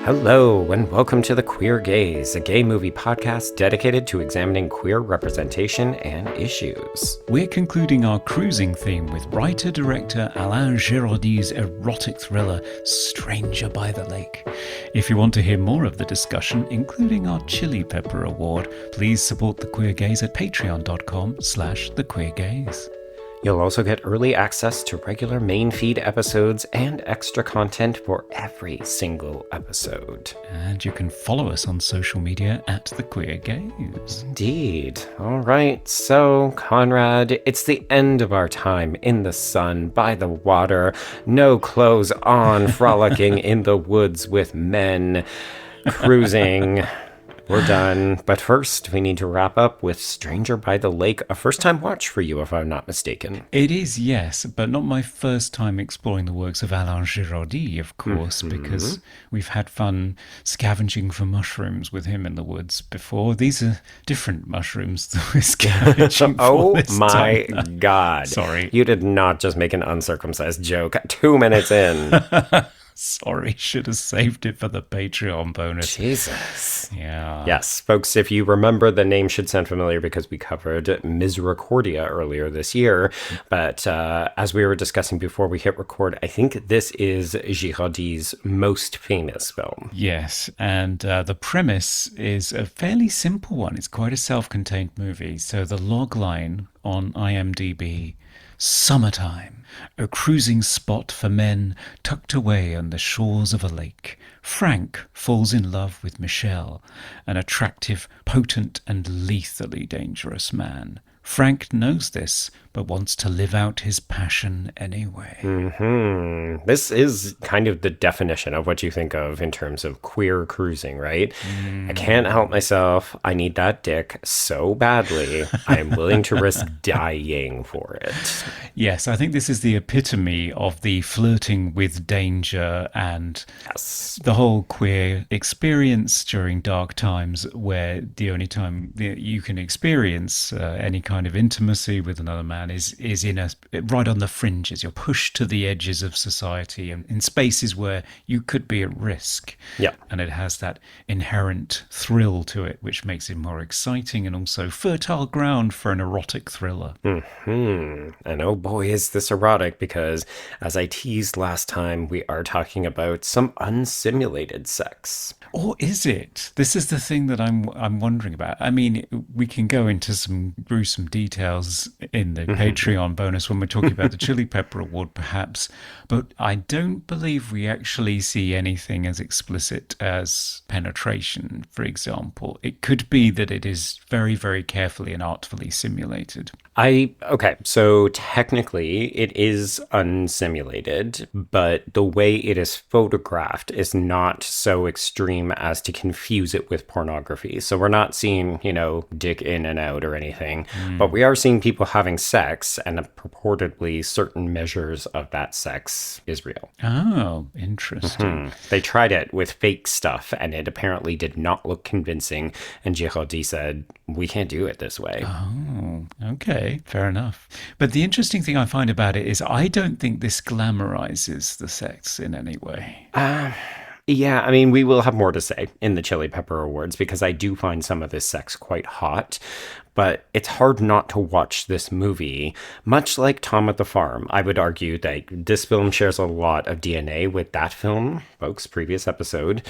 Hello, and welcome to The Queer Gaze, a gay movie podcast dedicated to examining queer representation and issues. We're concluding our cruising theme with writer-director Alain Guiraudie's erotic thriller, Stranger by the Lake. If you want to hear more of the discussion, including our Chili Pepper Award, please support The Queer Gaze at patreon.com/thequeergaze. You'll also get early access to regular main feed episodes and extra content for every single episode. And you can follow us on social media at The Queer Gaze. Indeed. All right, so, Conrad, it's the end of our time in the sun, by the water, no clothes on, frolicking in the woods with men, cruising. We're done. But first, we need to wrap up with Stranger by the Lake, a first-time watch for you, if I'm not mistaken. It is, yes, but not my first time exploring the works of Alain Guiraudie, of course, because we've had fun scavenging for mushrooms with him in the woods before. These are different mushrooms that we're scavenging for Oh this my time. God. Sorry. You did not just make an uncircumcised joke 2 minutes in. Sorry, should have saved it for the Patreon bonus. Jesus. Yeah. Yes, folks, if you remember, the name should sound familiar because we covered Misericordia earlier this year. But as we were discussing before we hit record, I think this is Guiraudie's most famous film. Yes, and the premise is a fairly simple one. It's quite a self-contained movie. So the log line on IMDb: summertime, a cruising spot for men tucked away on the shores of a lake. Franck falls in love with Michel, an attractive, potent, and lethally dangerous man. Franck knows this, but wants to live out his passion anyway. This is kind of the definition of what you think of in terms of queer cruising, right? I can't help myself. I need that dick so badly. I am willing to risk dying for it. Yes, I think this is the epitome of the flirting with danger and the whole queer experience during dark times, where the only time you can experience any kind of intimacy with another man is right on the fringes. You're pushed to the edges of society and in spaces where you could be at risk. Yeah. And it has that inherent thrill to it, which makes it more exciting and also fertile ground for an erotic thriller. And oh boy, is this erotic, because as I teased last time, we are talking about some unsimulated sex. Or is it? This is the thing that I'm wondering about. I mean, we can go into some gruesome details in the Patreon bonus when we're talking about the Chili Pepper Award, perhaps. But I don't believe we actually see anything as explicit as penetration, for example. It could be that it is very, very carefully and artfully simulated. Okay, so technically it is unsimulated, but the way it is photographed is not so extreme as to confuse it with pornography. So we're not seeing, dick in and out or anything, but we are seeing people having sex, and purportedly certain measures of that sex is real. Oh, interesting. They tried it with fake stuff, and it apparently did not look convincing, and Guiraudie said, we can't do it this way. Oh, okay, fair enough. But the interesting thing I find about it is I don't think this glamorizes the sex in any way. Yeah, I mean, we will have more to say in the Chili Pepper Awards, because I do find some of this sex quite hot, but it's hard not to watch this movie. Much like Tom at the Farm, I would argue that this film shares a lot of DNA with that film, folks, previous episode,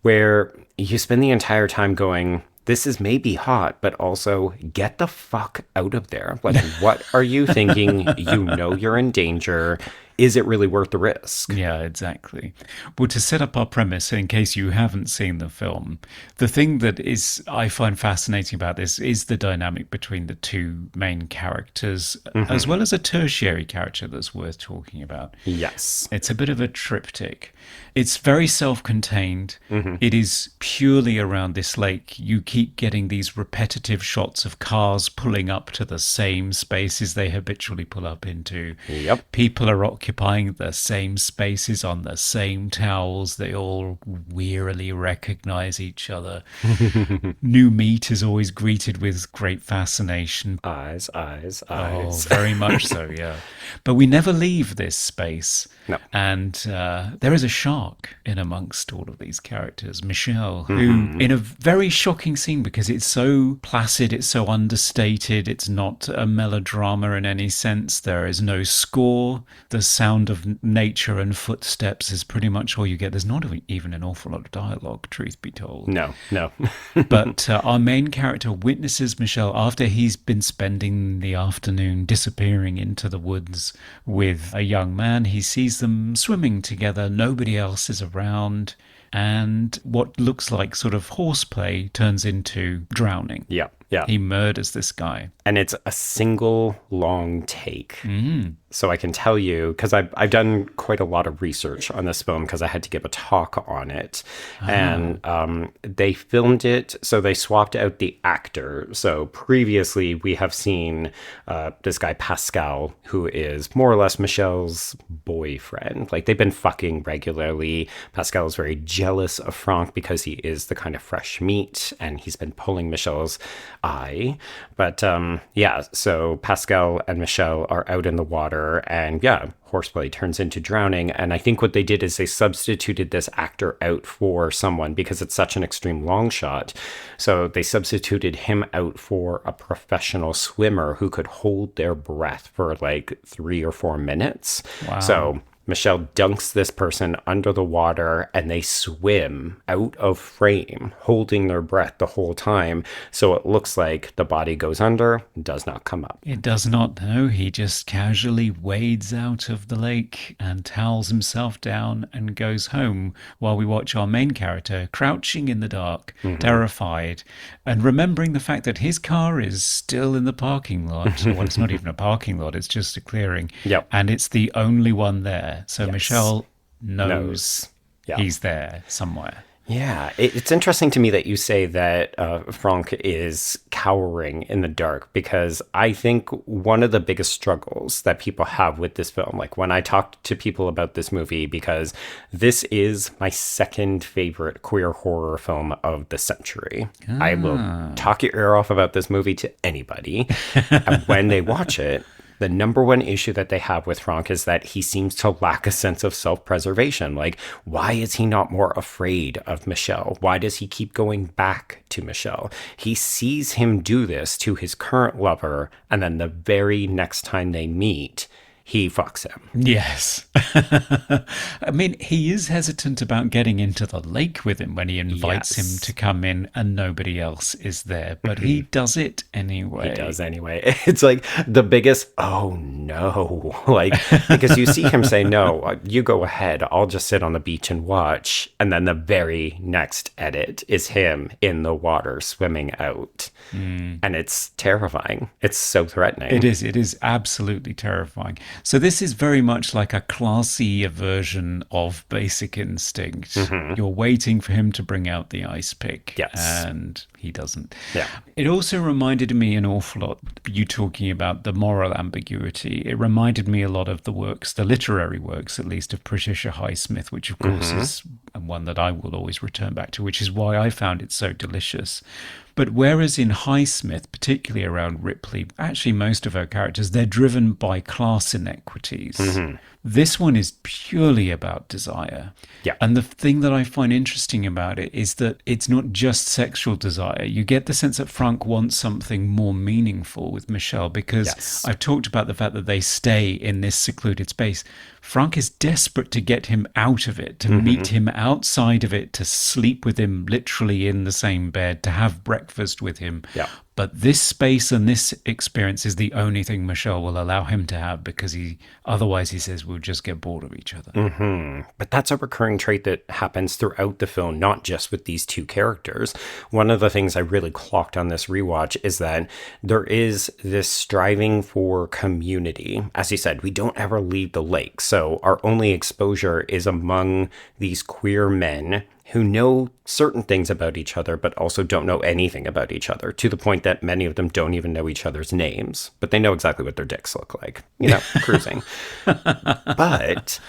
where you spend the entire time going, this is maybe hot, but also get the fuck out of there. Like, what are you thinking? You're in danger. Is it really worth the risk? Yeah, exactly. Well, to set up our premise, in case you haven't seen the film, the thing that I find fascinating about this is the dynamic between the two main characters, as well as a tertiary character that's worth talking about. Yes. It's a bit of a triptych. It's very self-contained. It is purely around this lake. You keep getting these repetitive shots of cars pulling up to the same spaces they habitually pull up into. Yep. People are occupying the same spaces on the same towels. They all wearily recognize each other. New meat is always greeted with great fascination. Eyes, eyes, Oh, eyes. very much so, yeah. But we never leave this space. No. And there is a shark in amongst all of these characters. Michel, who, in a very shocking scene, because it's so placid, it's so understated, it's not a melodrama in any sense. There is no score. The sound of nature and footsteps is pretty much all you get. There's not even an awful lot of dialogue, truth be told. No. But our main character witnesses Michel after he's been spending the afternoon disappearing into the woods with a young man. He sees them swimming together. Nobody else is around. And what looks like sort of horseplay turns into drowning. Yeah. He murders this guy. And it's a single long take. So I can tell you, because I've done quite a lot of research on this film because I had to give a talk on it. And they filmed it, so they swapped out the actor. So previously we have seen this guy Pascal, who is more or less Michel's boyfriend. Like, they've been fucking regularly. Pascal is very jealous of Franck because he is the kind of fresh meat, and he's been pulling Michel's eye. But so Pascal and Michel are out in the water, and horseplay turns into drowning. And I think what they did is they substituted this actor out for someone because it's such an extreme long shot. So they substituted him out for a professional swimmer who could hold their breath for like 3 or 4 minutes. Wow. So Michel dunks this person under the water, and they swim out of frame, holding their breath the whole time. So it looks like the body goes under, does not come up. It does not, no. He just casually wades out of the lake and towels himself down and goes home, while we watch our main character crouching in the dark, terrified, and remembering the fact that his car is still in the parking lot. Well, it's not even a parking lot, it's just a clearing. Yep. And it's the only one there. So Yes. Michel knows Yeah. he's there somewhere. Yeah, it's interesting to me that you say that Franck is cowering in the dark, because I think one of the biggest struggles that people have with this film, like when I talk to people about this movie, because this is my second favorite queer horror film of the century. I will talk your ear off about this movie to anybody. And when they watch it, the number one issue that they have with Franck is that he seems to lack a sense of self-preservation. Like, why is he not more afraid of Michel? Why does he keep going back to Michel? He sees him do this to his current lover, and then the very next time they meet, he fucks him. Yes. I mean, he is hesitant about getting into the lake with him when he invites him to come in and nobody else is there. But he does it anyway. He does anyway. It's like the biggest, oh no. Like, because you see him say, no, you go ahead. I'll just sit on the beach and watch. And then the very next edit is him in the water swimming out. And it's terrifying. It's so threatening. It is absolutely terrifying. So this is very much like a classy version of Basic Instinct. You're waiting for him to bring out the ice pick. Yes. And he doesn't. Yeah. It also reminded me an awful lot, you talking about the moral ambiguity. It reminded me a lot of the works, the literary works at least, of Patricia Highsmith, which of course is one that I will always return back to, which is why I found it so delicious. But whereas in Highsmith, particularly around Ripley, actually most of her characters, they're driven by class inequities. This one is purely about desire. Yeah. And the thing that I find interesting about it is that it's not just sexual desire. You get the sense that Franck wants something more meaningful with Michel, because I've talked about the fact that they stay in this secluded space. Franck is desperate to get him out of it, to meet him outside of it, to sleep with him literally in the same bed, to have breakfast with him. Yeah. But this space and this experience is the only thing Michel will allow him to have, because otherwise he says we'll just get bored of each other. But that's a recurring trait that happens throughout the film, not just with these two characters. One of the things I really clocked on this rewatch is that there is this striving for community. As you said, we don't ever leave the lake. So our only exposure is among these queer men who know certain things about each other, but also don't know anything about each other, to the point that many of them don't even know each other's names, but they know exactly what their dicks look like, cruising. But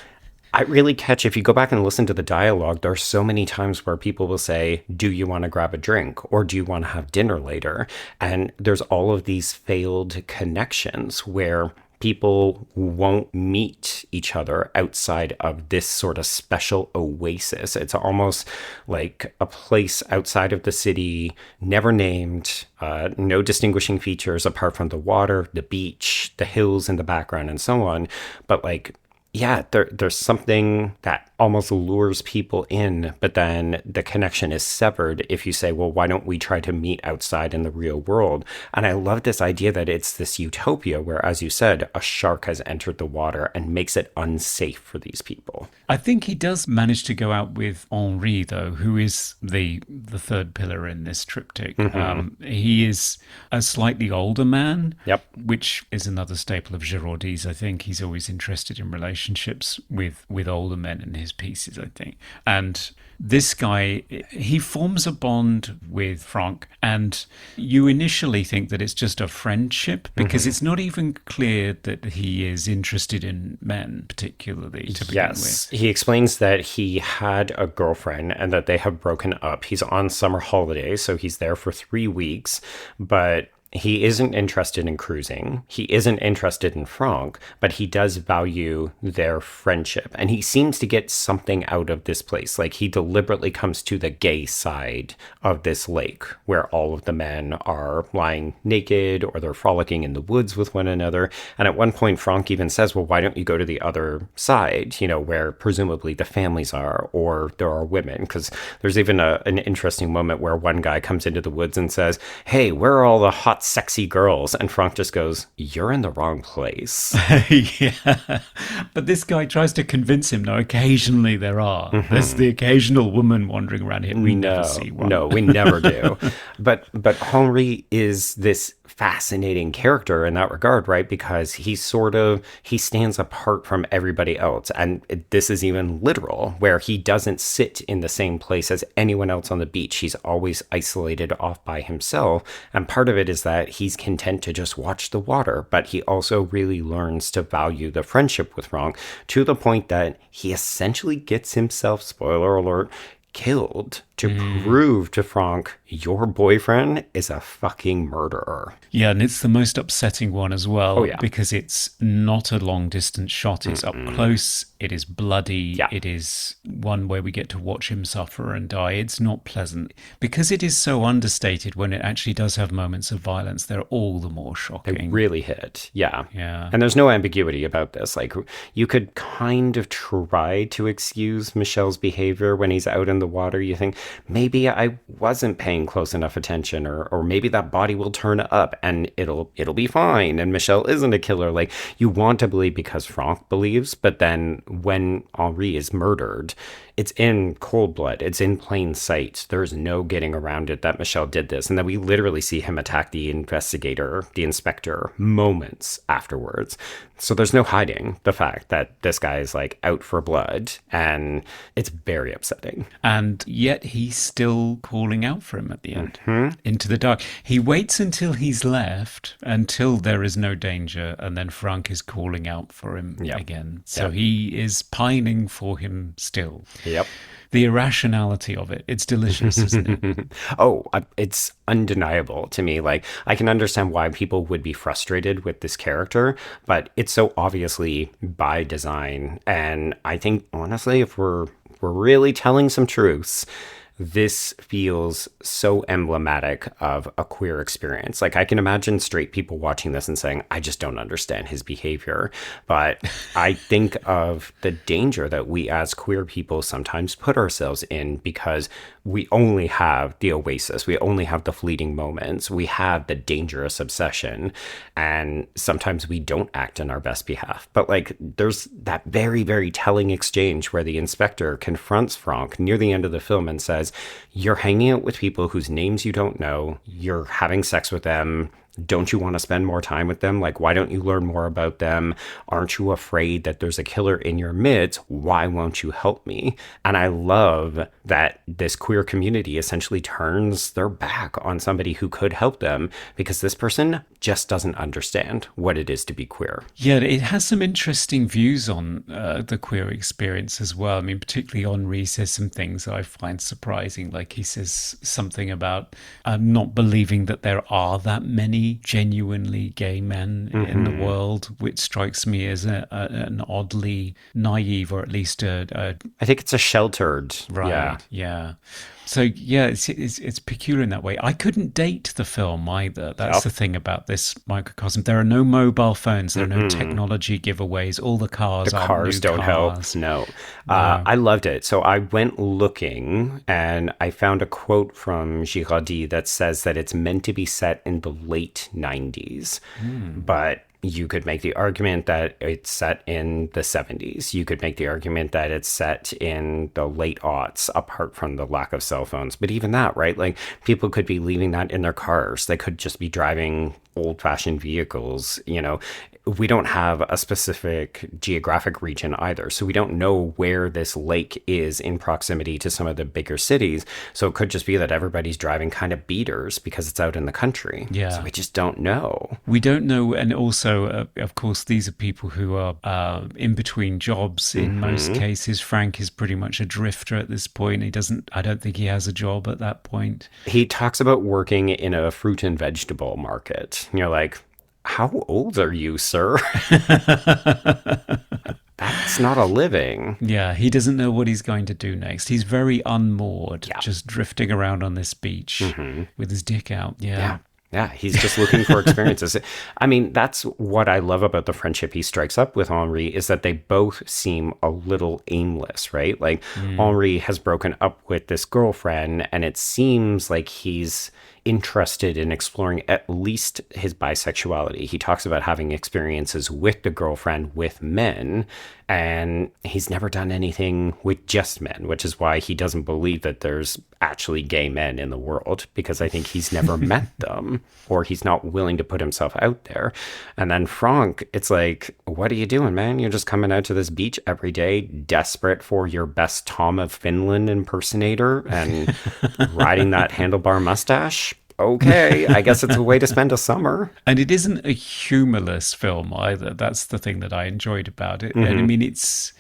I really catch, if you go back and listen to the dialogue, there are so many times where people will say, do you want to grab a drink? Or do you want to have dinner later? And there's all of these failed connections where people won't meet each other outside of this sort of special oasis. It's almost like a place outside of the city, never named, no distinguishing features apart from the water, the beach, the hills in the background, and so on. But like, yeah, there's something that almost lures people in, but then the connection is severed if you say, well, why don't we try to meet outside in the real world? And I love this idea that it's this utopia where, as you said, a shark has entered the water and makes it unsafe for these people. I think he does manage to go out with Henri, though, who is the third pillar in this triptych. He is a slightly older man, Yep. which is another staple of Guiraudie's. I think he's always interested in relationships with older men in his pieces, I think. And this guy, he forms a bond with Franck, and you initially think that it's just a friendship because it's not even clear that he is interested in men, particularly to begin with. He explains that he had a girlfriend and that they have broken up. He's on summer holiday, so he's there for 3 weeks, but he isn't interested in cruising. He isn't interested in Franck, but he does value their friendship. And he seems to get something out of this place. Like, he deliberately comes to the gay side of this lake where all of the men are lying naked or they're frolicking in the woods with one another. And at one point, Franck even says, well, why don't you go to the other side, where presumably the families are or there are women? Because there's even an interesting moment where one guy comes into the woods and says, hey, where are all the hot sexy girls? And Franck just goes, you're in the wrong place. Yeah. But this guy tries to convince him, no, occasionally there are. There's the occasional woman wandering around here. We never see one. No, we never do. But Henri is this fascinating character in that regard, right? Because he stands apart from everybody else. And this is even literal, where he doesn't sit in the same place as anyone else on the beach. He's always isolated off by himself. And part of it is that he's content to just watch the water, but he also really learns to value the friendship with Franck to the point that he essentially gets himself, spoiler alert, killed to prove to Franck, your boyfriend is a fucking murderer. Yeah, and it's the most upsetting one as well. Oh, yeah. Because it's not a long distance shot. It's up close. It is bloody. Yeah. It is one where we get to watch him suffer and die. It's not pleasant. Because it is so understated, when it actually does have moments of violence, they're all the more shocking. They really hit. Yeah. Yeah. And there's no ambiguity about this. Like, you could kind of try to excuse Michel's behavior when he's out in the water. You think, maybe I wasn't paying close enough attention, or maybe that body will turn up and it'll be fine and Michel isn't a killer. Like, you want to believe because Franck believes, but then when Henri is murdered, it's in cold blood. It's in plain sight. There's no getting around it that Michel did this. And then we literally see him attack the investigator, the inspector, moments afterwards. So there's no hiding the fact that this guy is like out for blood, and it's very upsetting. And yet he's still calling out for him at the end, into the dark. He waits until he's left, until there is no danger, and then Franck is calling out for him again. So he is pining for him still. Yep. The irrationality of it. It's delicious, isn't it? It's undeniable to me. Like, I can understand why people would be frustrated with this character, but it's so obviously by design. And I think, honestly, if we're really telling some truths, this feels so emblematic of a queer experience. Like, I can imagine straight people watching this and saying, I just don't understand his behavior. But I think of the danger that we as queer people sometimes put ourselves in, because we only have the oasis. We only have the fleeting moments. We have the dangerous obsession. And sometimes we don't act in our best behalf. But like, there's that very, very telling exchange where the inspector confronts Franck near the end of the film and says, you're hanging out with people whose names you don't know. You're having sex with them. Don't you want to spend more time with them? Like, why don't you learn more about them? Aren't you afraid that there's a killer in your midst? Why won't you help me? And I love that this queer community essentially turns their back on somebody who could help them because this person just doesn't understand what it is to be queer. Yeah, it has some interesting views on the queer experience as well. I mean, particularly Henri says some things I find surprising. Like he says something about not believing that there are that many genuinely gay men in the world, which strikes me as an oddly naive, or at least I think it's a sheltered. right. Yeah. So yeah, it's peculiar in that way. I couldn't date the film either. That's the thing about this microcosm. There are no mobile phones. There are no technology giveaways. All the cars The are cars new don't cars. help. No. I loved it. So I went looking and I found a quote from Guiraudie that says that it's meant to be set in the late 90s. But you could make the argument that it's set in the 70s. You could make the argument that it's set in the late aughts, apart from the lack of cell phones. But even that, right? Like, people could be leaving that in their cars. They could just be driving old-fashioned vehicles. You know, we don't have a specific geographic region either. So we don't know where this lake is in proximity to some of the bigger cities. So it could just be that everybody's driving kind of beaters because it's out in the country. Yeah. So we just don't know. We don't know. And also, of course, these are people who are in between jobs in most cases. Frank is pretty much a drifter at this point. I don't think he has a job at that point. He talks about working in a fruit and vegetable market. And you're like, how old are you, sir? That's not a living. Yeah, he doesn't know what he's going to do next. He's very unmoored, just drifting around on this beach with his dick out. Yeah. Yeah, he's just looking for experiences. I mean, that's what I love about the friendship he strikes up with Henri, is that they both seem a little aimless, right? Like, Henri has broken up with this girlfriend, and it seems like he's interested in exploring at least his bisexuality. He talks about having experiences with the girlfriend with men, and he's never done anything with just men, which is why he doesn't believe that there's actually gay men in the world, because I think he's never met them, or he's not willing to put himself out there. And then Franck, it's like, what are you doing, man? You're just coming out to this beach every day, desperate for your best Tom of Finland impersonator and riding that handlebar mustache. Okay, I guess it's a way to spend a summer. And it isn't a humorless film either. That's the thing that I enjoyed about it. And I mean, it's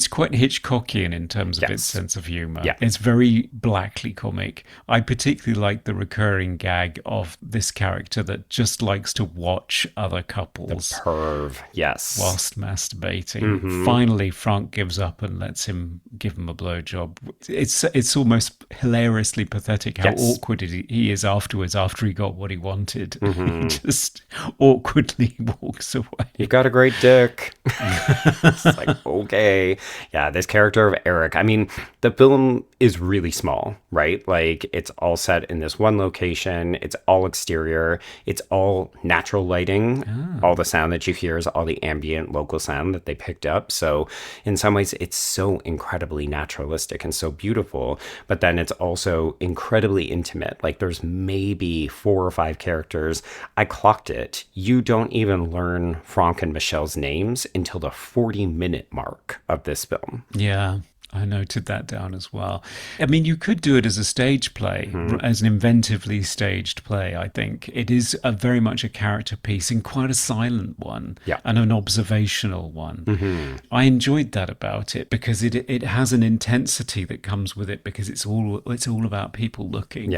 quite Hitchcockian in terms of its sense of humor. Yeah. It's very blackly comic. I particularly like the recurring gag of this character that just likes to watch other couples Perv, yes. whilst masturbating. Finally, Franck gives up and lets him give him a blowjob. It's almost hilariously pathetic how awkward he is afterwards, after he got what he wanted. He just awkwardly walks away. You've got a great dick. It's like, okay. Yeah, this character of Eric, I mean, the film is really small, right? Like, it's all set in this one location. It's all exterior. It's all natural lighting. All the sound that you hear is all the ambient local sound that they picked up. So in some ways, it's so incredibly naturalistic and so beautiful. But then it's also incredibly intimate. Like, there's maybe 4 or 5 characters. I clocked it. You don't even learn Franck and Michel's names until the 40-minute mark of this film. Yeah, I noted that down as well. I mean, you could do it as a stage play, as an inventively staged play, I think. It is very much a character piece, and quite a silent one, and an observational one. I enjoyed that about it, because it has an intensity that comes with it, because it's all about people looking.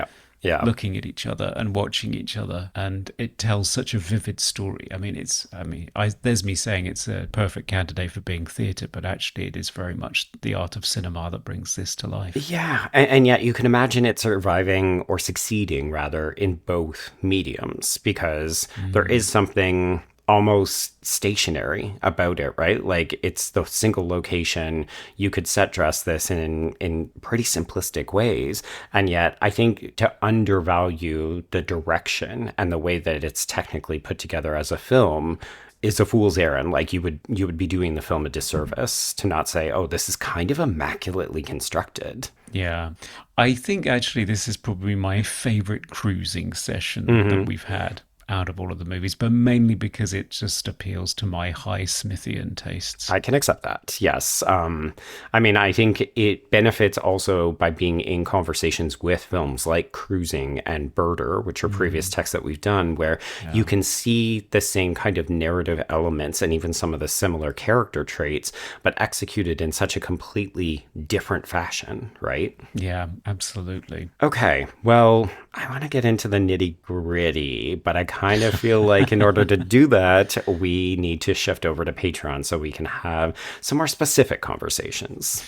Looking at each other and watching each other, and it tells such a vivid story. I mean, there's me saying it's a perfect candidate for being theatre, but actually it is very much the art of cinema that brings this to life. Yeah, and yet you can imagine it surviving, or succeeding rather, in both mediums, because there is something almost stationary about it, right? Like, it's the single location. You could set dress this in pretty simplistic ways, and yet I think to undervalue the direction and the way that it's technically put together as a film is a fool's errand. Like, you would be doing the film a disservice to not say, oh, this is kind of immaculately constructed. Yeah, I think actually this is probably my favorite cruising session that we've had. out of all of the movies, but mainly because it just appeals to my Highsmithian tastes. I can accept that, yes. I mean, I think it benefits also by being in conversations with films like Cruising and Birder, which are previous texts that we've done, where you can see the same kind of narrative elements and even some of the similar character traits, but executed in such a completely different fashion, right? Yeah, absolutely. Okay, well, I want to get into the nitty gritty, but I kind of feel like in order to do that, we need to shift over to Patreon so we can have some more specific conversations.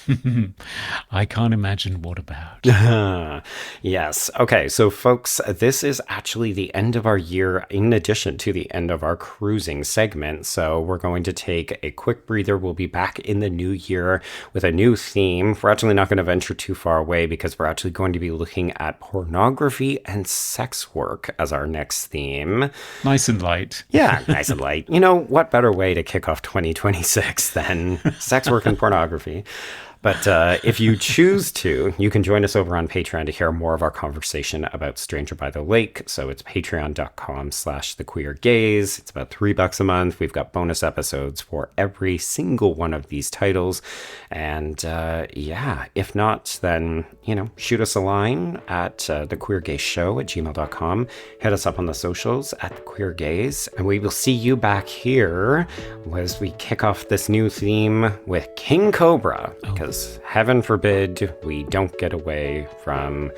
I can't imagine what about. Yes. Okay, so folks, this is actually the end of our year in addition to the end of our cruising segment. So we're going to take a quick breather. We'll be back in the new year with a new theme. We're actually not going to venture too far away because we're actually going to be looking at pornography and sex work as our next theme. Nice and light. Yeah, nice and light. You know, what better way to kick off 2026 than sex work and pornography? But if you choose to, you can join us over on Patreon to hear more of our conversation about Stranger by the Lake. So it's patreon.com/thequeergaze. It's about $3 a month. We've got bonus episodes for every single one of these titles. And yeah, if not, then, you know, shoot us a line at thequeergazeshow@gmail.com. Hit us up on the socials at thequeergaze. And we will see you back here as we kick off this new theme with King Cobra. Because heaven forbid we don't get away from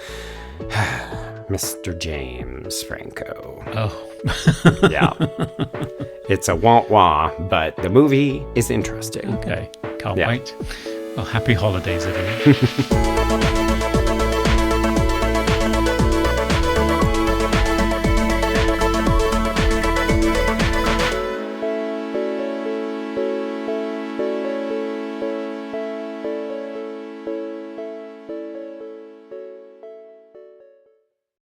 Mr. James Franco. Oh. Yeah. It's a wah-wah, but the movie is interesting. Okay. Can't wait. Well, happy holidays, everyone.